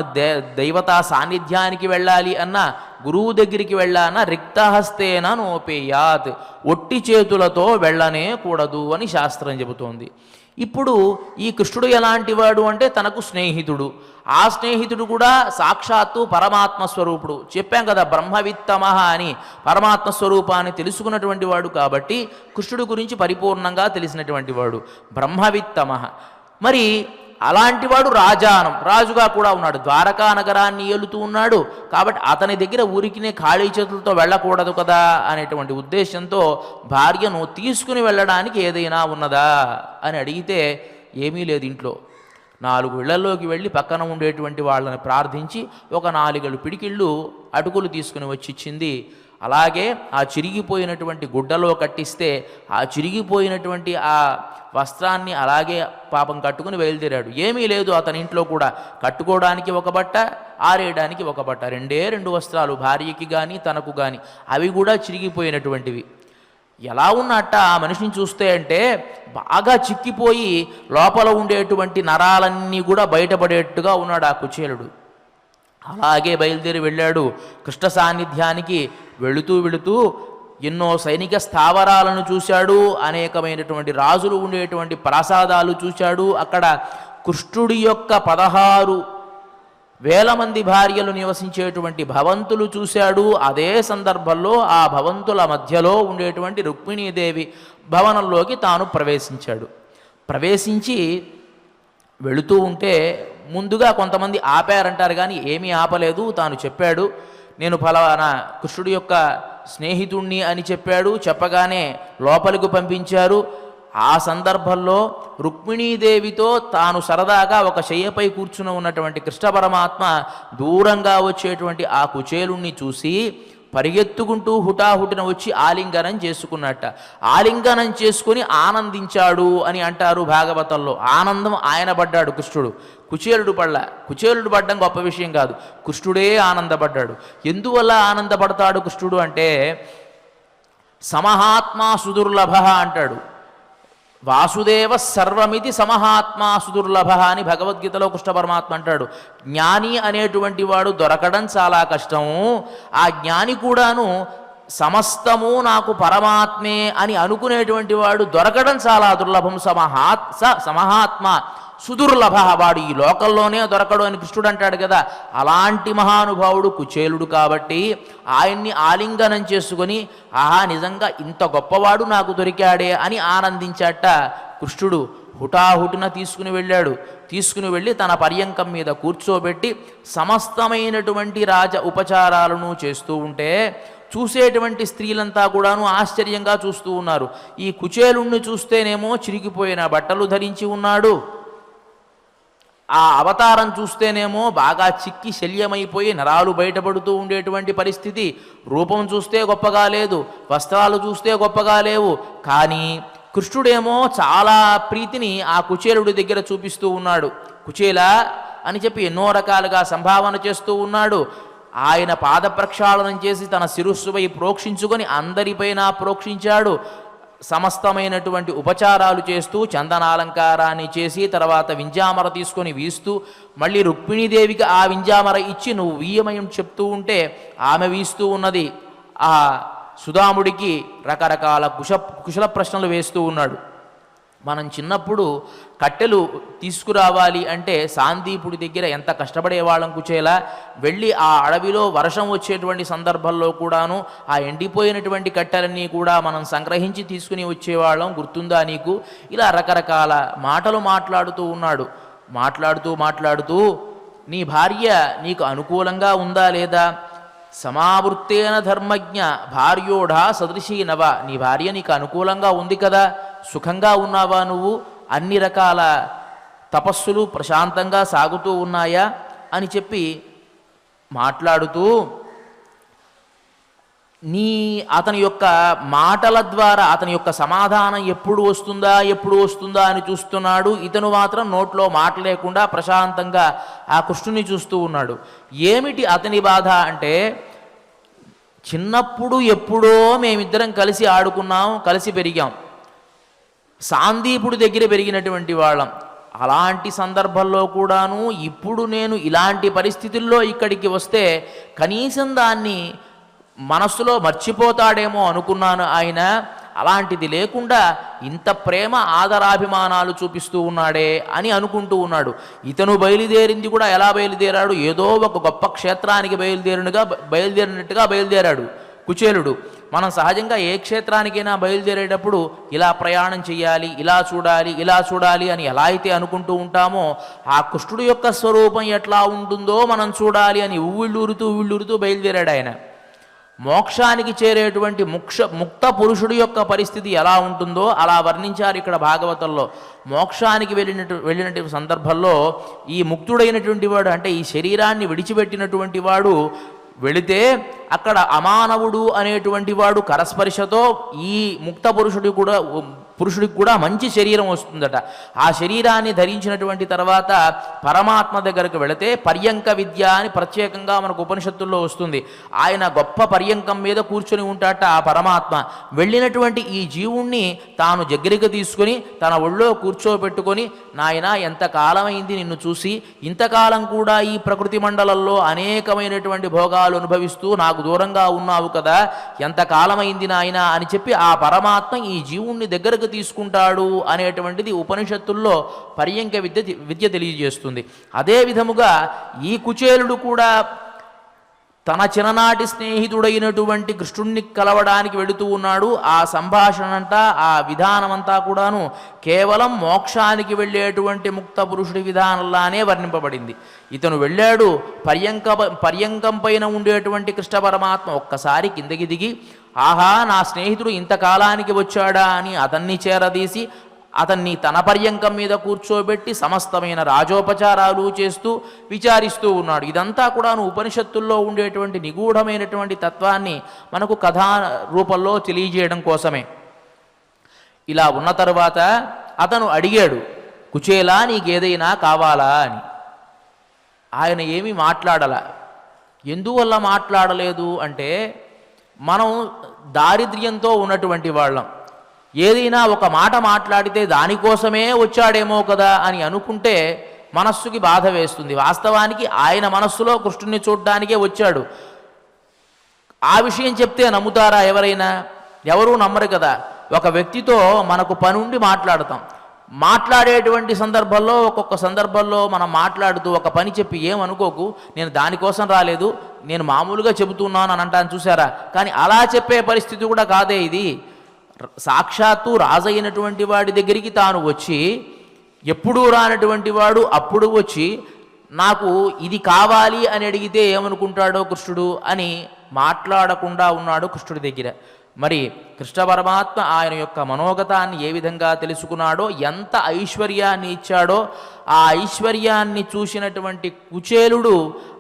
దైవతా సాన్నిధ్యానికి వెళ్ళాలి అన్నా, గురువు దగ్గరికి వెళ్ళాలన్నా రిక్తహస్తేన నోపేయాత్, ఒట్టి చేతులతో వెళ్ళనే కూడదు అని శాస్త్రం చెబుతోంది. ఇప్పుడు ఈ కృష్ణుడు ఎలాంటి వాడు అంటే తనకు స్నేహితుడు. ఆ స్నేహితుడు కూడా సాక్షాత్తు పరమాత్మ స్వరూపుడు. చెప్పాం కదా, బ్రహ్మవిత్తమః అని, పరమాత్మ స్వరూపాన్ని తెలుసుకున్నటువంటి వాడు కాబట్టి కృష్ణుడి గురించి పరిపూర్ణంగా తెలిసినటువంటి వాడు బ్రహ్మవిత్తమః. మరి అలాంటివాడు రాజానం, రాజుగా కూడా ఉన్నాడు, ద్వారకా నగరాన్ని ఏలుతూ ఉన్నాడు. కాబట్టి అతని దగ్గర ఊరికినే ఖాళీ చేతులతో వెళ్ళకూడదు కదా అనేటువంటి ఉద్దేశంతో భార్యను తీసుకుని వెళ్ళడానికి ఏదైనా ఉన్నదా అని అడిగితే ఏమీ లేదు ఇంట్లో. 4 ఇళ్లలోకి వెళ్ళి పక్కన ఉండేటువంటి వాళ్ళని ప్రార్థించి ఒక 4 పిడికిళ్ళు అటుకులు తీసుకుని వచ్చి ఇచ్చింది. అలాగే ఆ చిరిగిపోయినటువంటి గుడ్డలో కట్టిస్తే ఆ చిరిగిపోయినటువంటి ఆ వస్త్రాన్ని అలాగే పాపం కట్టుకుని బయలుదేరాడు. ఏమీ లేదు అతని ఇంట్లో కూడా, కట్టుకోవడానికి ఒక బట్ట, ఆరేయడానికి ఒక బట్ట, 2 వస్త్రాలు భార్యకి కానీ తనకు కానీ, అవి కూడా చిరిగిపోయినటువంటివి. ఎలా ఉన్నట్ట ఆ మనిషిని చూస్తే అంటే బాగా చిక్కిపోయి లోపల ఉండేటువంటి నరాలన్నీ కూడా బయటపడేట్టుగా ఉన్నాడు ఆ కుచేలుడు. అలాగే బయలుదేరి వెళ్ళాడు కృష్ణ సాన్నిధ్యానికి. వెళుతూ ఎన్నో సైనిక స్థావరాలను చూశాడు, అనేకమైనటువంటి రాజులు ఉండేటువంటి ప్రాసాదాలు చూశాడు. అక్కడ కృష్ణుడి యొక్క 16,000 మంది భార్యలు నివసించేటువంటి భవంతులు చూశాడు. అదే సందర్భంలో ఆ భవంతుల మధ్యలో ఉండేటువంటి రుక్మిణీదేవి భవనంలోకి తాను ప్రవేశించాడు. ప్రవేశించి వెళుతూ ఉంటే ముందుగా కొంతమంది ఆపారంటారు, కానీ ఏమీ ఆపలేదు. తాను చెప్పాడు, నేను ఫలానా కృష్ణుడి యొక్క స్నేహితుణ్ణి అని చెప్పాడు. చెప్పగానే లోపలికి పంపించారు. ఆ సందర్భంలో రుక్మిణీదేవితో తాను సరదాగా ఒక శయ్యపై కూర్చుని ఉన్నటువంటి కృష్ణ పరమాత్మ దూరంగా వచ్చేటువంటి ఆ కుచేలుణ్ణి చూసి పరిగెత్తుకుంటూ హుటాహుటిన వచ్చి ఆలింగనం చేసుకున్నట్ట. ఆలింగనం చేసుకుని ఆనందించాడు అని అంటారు భాగవతంలో. ఆనందం ఆయన పడ్డాడు కృష్ణుడు, కుచేలుడు పడ్డా. కుచేలుడు పడ్డం గొప్ప విషయం కాదు, కృష్ణుడే ఆనందపడ్డాడు. ఎందువల్ల ఆనందపడతాడు కృష్ణుడు అంటే సమహాత్మా సుదుర్లభ అంటాడు. వాసుదేవ సర్వమితి సమహాత్మా సుదుర్లభ అని భగవద్గీతలో కృష్ణ పరమాత్మ అంటాడు. జ్ఞాని అనేటువంటి వాడు దొరకడం చాలా కష్టము. ఆ జ్ఞాని కూడాను సమస్తము నాకు పరమాత్మే అని అనుకునేటువంటి వాడు దొరకడం చాలా దుర్లభం. సమహాత్మ సుదుర్లభ, వాడు ఈ లోకంలోనే దొరకడు అని కృష్ణుడు అంటాడు కదా. అలాంటి మహానుభావుడు కుచేలుడు కాబట్టి ఆయన్ని ఆలింగనం చేసుకొని ఆహా నిజంగా ఇంత గొప్పవాడు నాకు దొరికాడే అని ఆనందించాట. కృష్ణుడు హుటాహుటిన తీసుకుని వెళ్ళాడు. తీసుకుని వెళ్ళి తన పర్యంకం మీద కూర్చోబెట్టి సమస్తమైనటువంటి రాజ ఉపచారాలను చేస్తూ ఉంటే చూసేటువంటి స్త్రీలంతా కూడాను ఆశ్చర్యంగా చూస్తూ ఉన్నారు. ఈ కుచేలుణ్ణి చూస్తేనేమో చిరిగిపోయిన బట్టలు ధరించి ఉన్నాడు, ఆ అవతారం చూస్తేనేమో బాగా చిక్కి శల్యమైపోయి నరాలు బయటపడుతూ ఉండేటువంటి పరిస్థితి. రూపం చూస్తే గొప్పగా లేదు, వస్త్రాలు చూస్తే గొప్పగా లేవు. కానీ కృష్ణుడేమో చాలా ప్రీతిని ఆ కుచేలుడి దగ్గర చూపిస్తూ ఉన్నాడు. కుచేల అని చెప్పి ఎన్నో రకాలుగా సంభావన చేస్తూ ఉన్నాడు. ఆయన పాద ప్రక్షాళనం చేసి తన శిరస్సుపై ప్రోక్షించుకొని అందరిపైన ప్రోక్షించాడు. సమస్తమైనటువంటి ఉపచారాలు చేస్తూ చందనాలంకారాన్ని చేసి తర్వాత వింజామర తీసుకొని వీస్తూ మళ్ళీ రుక్మిణీదేవికి ఆ వింజామర ఇచ్చి నువ్వు వీయమయం చెప్తూ ఉంటే ఆమె వీస్తూ ఉన్నది. ఆ సుధాముడికి రకరకాల కుశల ప్రశ్నలు వేస్తూ ఉన్నాడు. మనం చిన్నప్పుడు కట్టెలు తీసుకురావాలి అంటే సాందీపుడి దగ్గర ఎంత కష్టపడేవాళ్ళం కుచేలా. వెళ్ళి ఆ అడవిలో వర్షం వచ్చేటువంటి సందర్భంలో కూడాను ఆ ఎండిపోయినటువంటి కట్టెలన్నీ కూడా మనం సంగ్రహించి తీసుకుని వచ్చేవాళ్ళం, గుర్తుందా నీకు? ఇలా రకరకాల మాటలు మాట్లాడుతూ ఉన్నాడు. మాట్లాడుతూ నీ భార్య నీకు అనుకూలంగా ఉందా లేదా? సమావృత్తేన ధర్మజ్ఞ భార్యోఢా సదృశీనవ, నీ భార్య నీకు అనుకూలంగా ఉంది కదా, సుఖంగా ఉన్నావా నువ్వు? అన్ని రకాల తపస్సులు ప్రశాంతంగా సాగుతూ ఉన్నాయా అని చెప్పి మాట్లాడుతూ అతని యొక్క మాటల ద్వారా అతని యొక్క సమాధానం ఎప్పుడు వస్తుందా అని చూస్తున్నాడు. ఇతను మాత్రం నోట్లో మాట లేకుండా ప్రశాంతంగా ఆ కృష్ణుని చూస్తూ ఉన్నాడు. ఏమిటి అతని బాధ అంటే చిన్నప్పుడు ఎప్పుడో మేమిద్దరం కలిసి ఆడుకున్నాం, కలిసి పెరిగాం, సాందీపుడి దగ్గర పెరిగినటువంటి వాళ్ళం. అలాంటి సందర్భంలో కూడాను ఇప్పుడు నేను ఇలాంటి పరిస్థితుల్లో ఇక్కడికి వస్తే కనీసం దాన్ని మనస్సులో మర్చిపోతాడేమో అనుకున్నాను ఆయన. అలాంటిది లేకుండా ఇంత ప్రేమ ఆదరాభిమానాలు చూపిస్తూ ఉన్నాడే అని అనుకుంటూ ఉన్నాడు. ఇతను బయలుదేరింది కూడా ఎలా బయలుదేరాడు? ఏదో ఒక గొప్ప క్షేత్రానికి బయలుదేరినట్టుగా బయలుదేరాడు కుచేలుడు. మనం సహజంగా ఏ క్షేత్రానికైనా బయలుదేరేటప్పుడు ఇలా ప్రయాణం చేయాలి, ఇలా చూడాలి అని ఎలా అయితే అనుకుంటూ ఉంటామో ఆ కృష్ణుడు యొక్క స్వరూపం ఎట్లా ఉంటుందో మనం చూడాలి అని ఉవ్విళ్ళూరుతూ బయలుదేరాడు ఆయన. మోక్షానికి చేరేటువంటి ముక్త పురుషుడి యొక్క పరిస్థితి ఎలా ఉంటుందో అలా వర్ణించారు ఇక్కడ భాగవతంలో. మోక్షానికి వెళ్ళినటువంటి సందర్భంలో ఈ ముక్తుడైనటువంటి వాడు, అంటే ఈ శరీరాన్ని విడిచిపెట్టినటువంటి వాడు వెళితే అక్కడ అమానవుడు అనేటువంటి వాడు కరస్పర్శతో ఈ ముక్త పురుషుడికి కూడా మంచి శరీరం వస్తుందట. ఆ శరీరాన్ని ధరించినటువంటి తర్వాత పరమాత్మ దగ్గరకు వెళితే పర్యంక విద్య అని ప్రత్యేకంగా మనకు ఉపనిషత్తుల్లో వస్తుంది. ఆయన గొప్ప పర్యంకం మీద కూర్చొని ఉంటాట ఆ పరమాత్మ. వెళ్ళినటువంటి ఈ జీవుణ్ణి తాను దగ్గరికి తీసుకొని తన ఒళ్ళో కూర్చోబెట్టుకొని, నాయన ఎంతకాలమైంది నిన్ను చూసి, ఇంతకాలం కూడా ఈ ప్రకృతి మండలంలో అనేకమైనటువంటి భోగాలు అనుభవిస్తూ నాకు దూరంగా ఉన్నావు కదా, ఎంతకాలమైంది నాయన అని చెప్పి ఆ పరమాత్మ ఈ జీవుణ్ణి దగ్గరకు తీసుకుంటాడు అనేటువంటిది ఉపనిషత్తుల్లో పర్యంక విద్య తెలియజేస్తుంది. అదే విధముగా ఈ కుచేలుడు కూడా తన చిన్ననాటి స్నేహితుడైనటువంటి కృష్ణుణ్ణి కలవడానికి వెళుతూ ఉన్నాడు. ఆ సంభాషణ అంతా, ఆ విధానమంతా కూడాను కేవలం మోక్షానికి వెళ్ళేటువంటి ముక్త పురుషుడి విధానంలానే వర్ణింపబడింది. ఇతను వెళ్ళాడు, పర్యంకం పైన ఉండేటువంటి కృష్ణ పరమాత్మ ఒక్కసారి కిందకి దిగి, ఆహా నా స్నేహితుడు ఇంతకాలానికి వచ్చాడా అని అతన్ని చేరదీసి అతన్ని తన పర్యంకం మీద కూర్చోబెట్టి సమస్తమైన రాజోపచారాలు చేస్తూ విచారిస్తూ ఉన్నాడు. ఇదంతా కూడా ఉపనిషత్తుల్లో ఉండేటువంటి నిగూఢమైనటువంటి తత్వాన్ని మనకు కథా రూపంలో తెలియజేయడం కోసమే. ఇలా ఉన్న తరువాత అతను అడిగాడు, కుచేలా నీకేదైనా కావాలా అని. ఆయన ఏమీ మాట్లాడాల. ఎందువల్ల మాట్లాడలేదు అంటే, మనం దారిద్ర్యంతో ఉన్నటువంటి వాళ్ళం. ఏదైనా ఒక మాట మాట్లాడితే దానికోసమే వచ్చాడేమో కదా అని అనుకుంటే మనస్సుకి బాధ వేస్తుంది. వాస్తవానికి ఆయన మనస్సులో కృష్ణుని చూడ్డానికే వచ్చాడు. ఆ విషయం చెప్తే నమ్ముతారా ఎవరైనా? ఎవరూ నమ్మరు కదా. ఒక వ్యక్తితో మనకు పనుండి మాట్లాడేటువంటి సందర్భంలో, ఒక్కొక్క సందర్భంలో మనం మాట్లాడుతూ ఒక పని చెప్పి ఏమనుకోకు, నేను దానికోసం రాలేదు, నేను మామూలుగా చెబుతున్నాను అని అంటాను చూసారా. కానీ అలా చెప్పే పరిస్థితి కూడా కాదే ఇది. సాక్షాత్తు రాజైనటువంటి వాడి దగ్గరికి తాను వచ్చి, ఎప్పుడూ రానటువంటి వాడు అప్పుడు వచ్చి నాకు ఇది కావాలి అని అడిగితే ఏమనుకుంటాడో కృష్ణుడు అని మాట్లాడకుండా ఉన్నాడు కృష్ణుడి దగ్గర. మరి కృష్ణ పరమాత్మ ఆయన యొక్క మనోగతాన్ని ఏ విధంగా తెలుసుకున్నాడో, ఎంత ఐశ్వర్యాన్ని ఇచ్చాడో, ఆ ఐశ్వర్యాన్ని చూసినటువంటి కుచేలుడు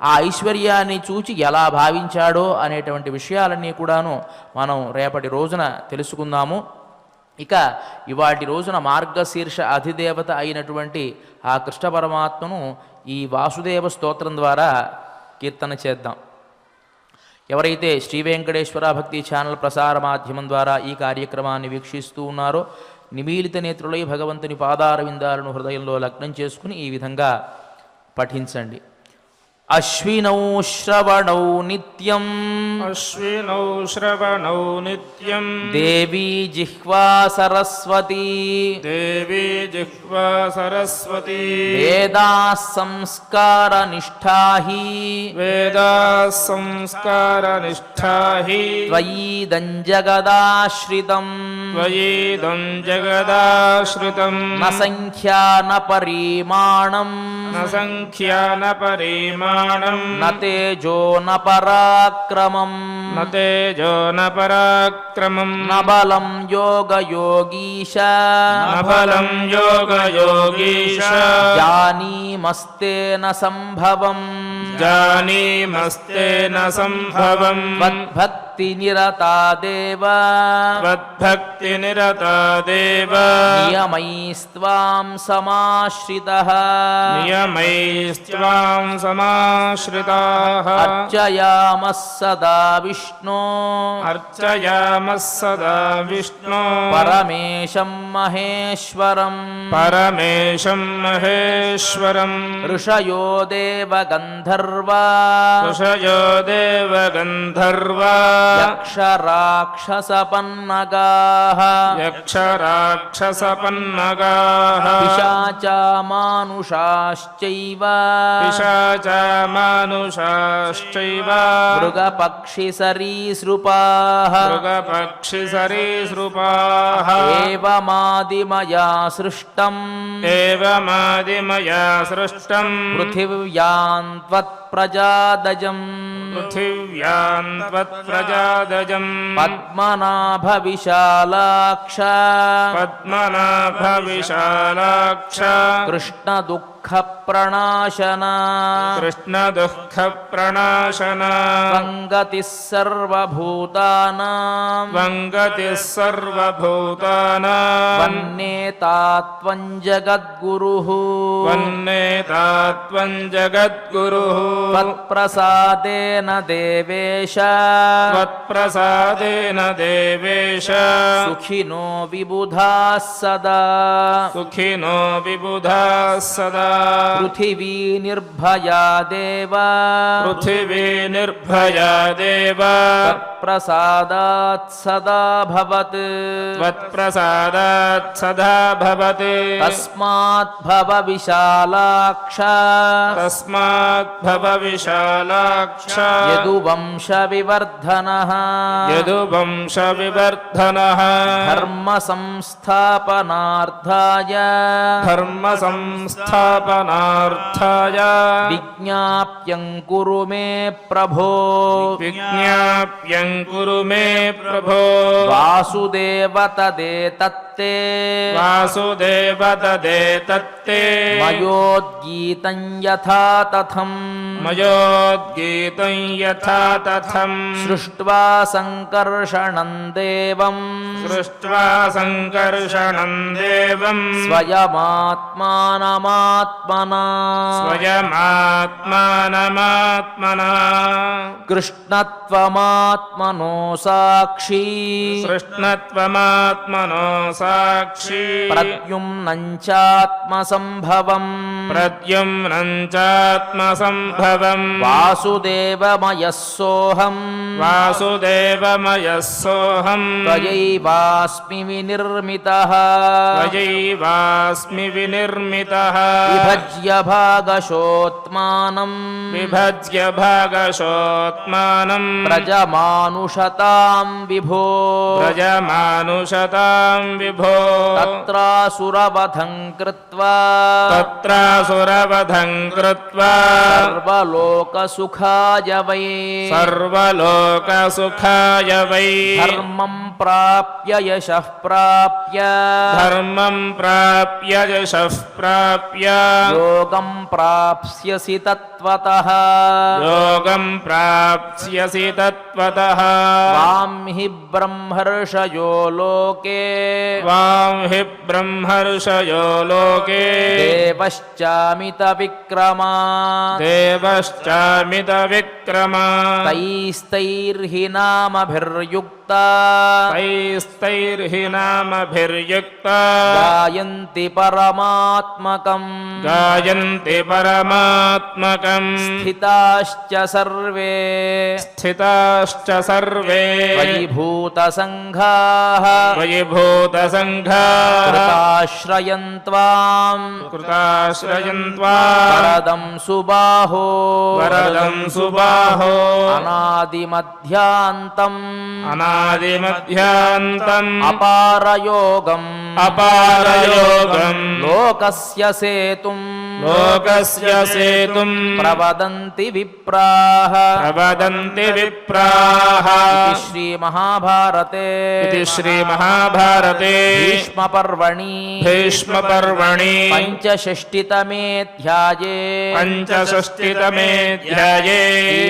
ఆ ఐశ్వర్యాన్ని చూచి ఎలా భావించాడో అనేటువంటి విషయాలన్నీ కూడాను మనం రేపటి రోజున తెలుసుకుందాము. ఇక ఇవాటి రోజున మార్గశీర్ష అధిదేవత అయినటువంటి ఆ కృష్ణ పరమాత్మను ఈ వాసుదేవ స్తోత్రం ద్వారా కీర్తన చేద్దాం. ఎవరైతే శ్రీ వెంకటేశ్వర భక్తి ఛానల్ ప్రసార మాధ్యమం ద్వారా ఈ కార్యక్రమాన్ని వీక్షిస్తూ ఉన్నారో, నిమీలిత నేత్రులై భగవంతుని పాదార విందాలను హృదయంలో లగ్నం చేసుకుని ఈ విధంగా పఠించండి. అశ్వినౌ శ్రవణౌ నిత్యం, అశ్వినౌ శ్రవణౌ నిత్యం, దేవీ జిహ్వా సరస్వతీ, దేవీ జిహ్వా సరస్వతీ, వేదాః సంస్కార నిష్ఠాహి, వేదాః సంస్కార నిష్ఠాహి, త్వయీదం జగదాశ్రితం, త్వయీదం జగదాశ్రితం, న సంఖ్యా న పరిమాణం, న సంఖ్యా న పరిమాణం, న తేజో న పరాక్రమం, న తేజో న పరాక్రమం, న బలం యోగయోగీశ, న బలం యోగయోగీశ, జానీమస్తేన సంభవం, జానీమస్తేన సంభవం, త్వద్భక్తి నిరతా దేవ, త్వద్భక్తి నిరతా దేవ, నియమైస్త్వాం సమాశ్రితః, నియమైస్త్వాం సమాశ్రితాః, అర్చయామః సదా విష్ణో, అర్చయామः సదా విష్ణో, పరమేశం మహేశ్వరం, పరమేశం మహేశ్వరం, ఋషయో దేవ గంధర్వా, ఋషయో దేవ గంధర్వా, యక్ష రాక్షసపన్నగాః, యక్ష రాక్షసపన్నగాః, పిశాచా మానుషాశ్చైవ, పిశాచా మానుషాశ్చైవ, మృగపక్షి సరీసృపాః, మృగపక్షి సరీసృపాః, ఏవమాదిమయా సృష్టం, ఏవమాదిమయా సృష్టం, పృథివ్యాం త్వత్ त्वत्प्रजादजम् पृथिव्यां त्वत्प्रजादजं पद्मनाभविशालाक्ष पद्मनाभविशालाक्ष कृष्णदुःखप्रणाशन कृष्णदुःखप्रणाशन त्वङ्गतिः सर्वभूतानां त्वङ्गतिः सर्वभूतानां वन्नेता त्वं जगद्गुरुः वन्नेता त्वं जगद्गुरुः त्वत्प्रसादेन देवेश त्वत्प्रसादेन देवेश सुखिनो विबुधाः सदा सुखिनो विबुधाः सदा पृथिवी निर्भया देव पृथिवी निर्भया देव तत्प्रसादात् सदा भवत् त्वत्प्रसादात् सदा भवति तस्मात् भव विशालाक्ष तस्मात् भव विशालाक्ष यदुवंशविवर्धनः यदुवंशविवर्धनः धर्मसंस्थापनार्थाय धर्मसंस्थापनार्थाय विज्ञाप्यं कुरु मे प्रभो विज्ञाप्यं कुरु मे प्रभो वासुदेव तदेतत्ते वासुदेव तदेतत्ते मयोद्गीतं यथा तथम् मयोद्गीतं यथा तथम् सृष्ट्वा सङ्कर्षणं देवम् सृष्ट्वा सङ्कर्षणं देवम् स्वयमात्मानमात्मना स्वयमात्मानमात्मना कृष्णत्वमात्मनो साक्षी कृष्णत्वमात्मनो साक्षी प्रद्युम्नं चात्मसम्भवम् प्रद्युम्नं चात्मसम्भवम् वासुदेवमयः सोऽहम् वासुदेवमयः सोऽहम् त्वयैवास्मि विनिर्मितः त्वयैवास्मि विनिर्मितः विभज्य भागशोत्मानम् विभज्य भागशोत्मानम् प्रजमानुषतां विभो व्रजमानुषतां विभो तत्रासुरवधं कृत्वा तत्रासुरवधं कृत्वा सर्वलोकसुखाय वै सर्वलोकसुखाय वै धर्मं प्राप्य यशः प्राप्य धर्मं प्राप्य यशः प्राप्य योगं प्राप्स्यसि तत्त्वतः योगं प्राप्स्यसि तत्त्वतः वां हि ब्रह्मर्षयो लोके वां हि ब्रह्मर्षयो लोके देवश्चामितविक्रमा देवश्चामितविक्रमा तैस्तैर्हि नामभिर्युक्ता तैस्तैर्हि नामभिर्युक्ता गायन्ति परमात्मकम् गायन्ति परमात्मकम् स्थिताश्च सर्वे स्थिताश्च सर्वे वैभूतसङ्घाः वैभूतसङ्घाः कृताश्रयन् त्वाम् कृताश्रयन् त्वा वरदं सुबाहो वरदं सुबाहो अनादिमध्यान्तम् अनादिमध्यान्तम् अपारयोगम् अपारयोगम् लोकस्य सेतुम् लोकस्य सेतुम् प्रवदन्ति विप्राः प्रवदन्ति विप्राः इति श्रीमहाभारते इति श्रीमहाभारते भीष्मपर्वणि भीष्मपर्वणि पञ्चषष्टितमेऽध्याये पञ्चषष्टितमेऽध्याये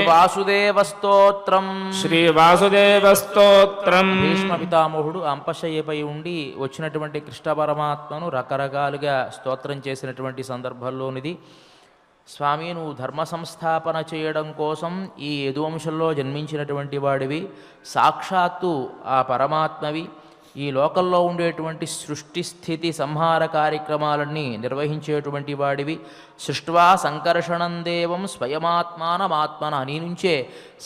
శ్రీవాసుదేవస్తోత్రం శ్రీవాసుదేవస్తోత్రం భీష్మ పితామహుడు అంపశయ్యపై ఉండి వచ్చినటువంటి కృష్ణ పరమాత్మను రకరకాలుగా స్తోత్రం చేసినటువంటి సందర్భంలోనిది. స్వామి, నువ్వు ధర్మ సంస్థాపన చేయడం కోసం ఈ యదువంశంలో జన్మించినటువంటి వాడివి, సాక్షాత్తు ఆ పరమాత్మవి, ఈ లోకంలో ఉండేటువంటి సృష్టి స్థితి సంహార కార్యక్రమాలన్నీ నిర్వహించేటువంటి వాడివి. సృష్ట్వా సంకర్షణం దేవం స్వయమాత్మానమాత్మన, నీ నుంచే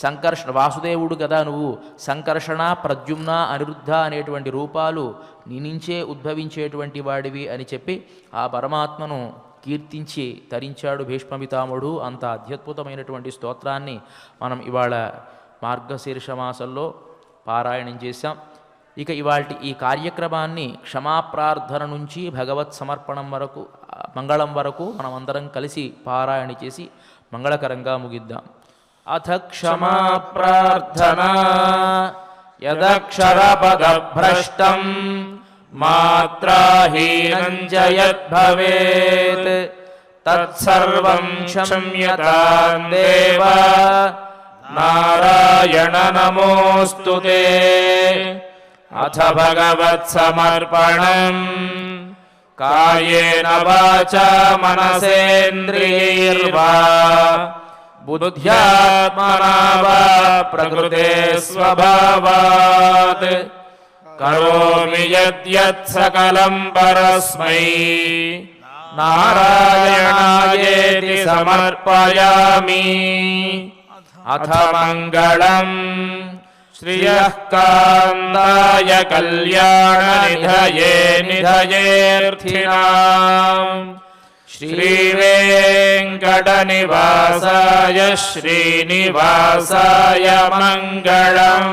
సంకర్షణ, వాసుదేవుడు కదా నువ్వు, సంకర్షణ, ప్రద్యుమ్న, అనిరుద్ధ అనేటువంటి రూపాలు నీ నుంచే ఉద్భవించేటువంటి వాడివి అని చెప్పి ఆ పరమాత్మను కీర్తించి తరించాడు భీష్మపితామహుడు. అంత అత్యద్భుతమైనటువంటి స్తోత్రాన్ని మనం ఇవాళ మార్గశీర్ష మాసంలో పారాయణం చేశాం. ఇక ఇవాల్టి ఈ కార్యక్రమాన్ని క్షమాప్రార్థన నుంచి భగవత్ సమర్పణం వరకు, మంగళం వరకు మనం అందరం కలిసి పారాయణ చేసి మంగళకరంగా ముగిద్దాం. అథ క్షమా ప్రార్థనా యదక్షరపదభ్రష్టం మాత్రాహీనం చ యద్భవేత్ తత్సర్వం క్షమ్యతాం దేవ నారాయణ నమోస్తుతే. అథ భగవత్సమర్పణం కాయేన వాచా మనసేంద్రియైర్వా బుద్ధ్యాత్మనా వా ప్రకృతే స్వభావాత్ కరోమి యద్యత్ సకలం పరస్మై నారాయణాయేతి సమర్పయామి. అథ మంగళం శ్రియః కాంతాయ కళ్యాణ నిధయే నిధయేర్థినాం శ్రీవేంకటనివాసాయ శ్రీనివాసాయ మంగళం.